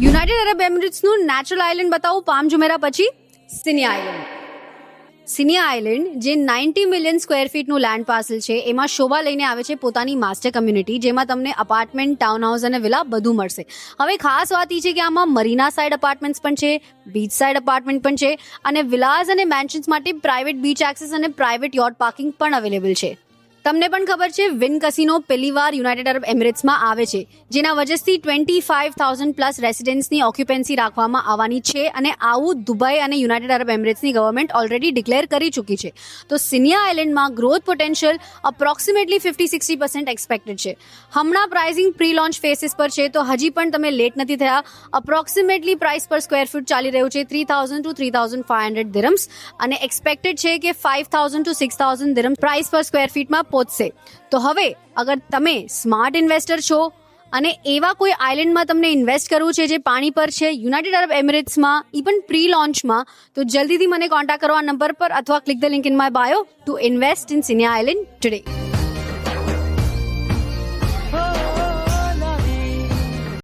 United અરબ એમિરેટ્સનું natural island બતાવું palm જુમેરા પછી સિનિયા island. સિનિયા island જે 90 મિલિયન સ્ક્વેર ફીટનું લેન્ડ પાર્સલ છે, એમાં શોભા લઈને આવે છે પોતાની માસ્ટર કમ્યુનિટી, જેમાં તમને અપાર્ટમેન્ટ, ટાઉન હાઉસ અને વિલા બધું મળશે. હવે ખાસ વાત એ છે કે આમાં મરીના સાઇડ અપાર્ટમેન્ટ્સ પણ છે, બીચ સાઇડ અપાર્ટમેન્ટ પણ છે અને વિલાસ અને મેન્શન્સ માટે પ્રાઇવેટ બીચ એક્સેસ અને પ્રાઇવેટ યોટ પાર્કિંગ પણ અવેલેબલ છે. તમને પણ ખબર છે વિન કસિનો પહેલીવાર યુનાઇટેડ અરબ એમિરેટ્સમાં આવે છે, જેના વજહથી 25,000 પ્લસ રેસિડેન્ટ્સની ઓક્યુપન્સી રાખવામાં આવવાની છે અને આવું દુબઈ અને યુનાઇટેડ અરબ એમિરેટ્સની ગવર્મેન્ટ ઓલરેડી ડિક્લેર કરી ચૂકી છે. તો સિનિયા આઇલેન્ડમાં ગ્રોથ પોટેન્શિયલ અપ્રોક્સિમેટલી 50-60% એક્સપેક્ટેડ છે. હમણાં પ્રાઇસિંગ પ્રી લોન્ચ ફેસીસ પર છે, તો હજી પણ તમે લેટ નથી થયા. અપ્રોક્સિમેટલી પ્રાઇસ પર સ્ક્વેર ફૂટ ચાલી રહ્યું છે 3,000 to 3,500 દિરમ્સ અને એક્સપેક્ટેડ છે કે 5,000 to 6,000 દિરમ્સ પ્રાઇસ પર સ્ક્વેર ફીટમાં પહોંચશે. તો હવે અગર તમે સ્માર્ટ ઇન્વેસ્ટર છો અને એવા કોઈ આઇલેન્ડમાં તમને ઇન્વેસ્ટ કરવું છે જે પાણી પર છે, યુનાઇટેડ અરબ એમિરેટ્સમાં, ઇવન પ્રી લોન્ચમાં, તો જલ્દીથી મને કોન્ટેક્ટ કરો આ નંબર પર અથવા click the link in my bio to invest in Sinia island today.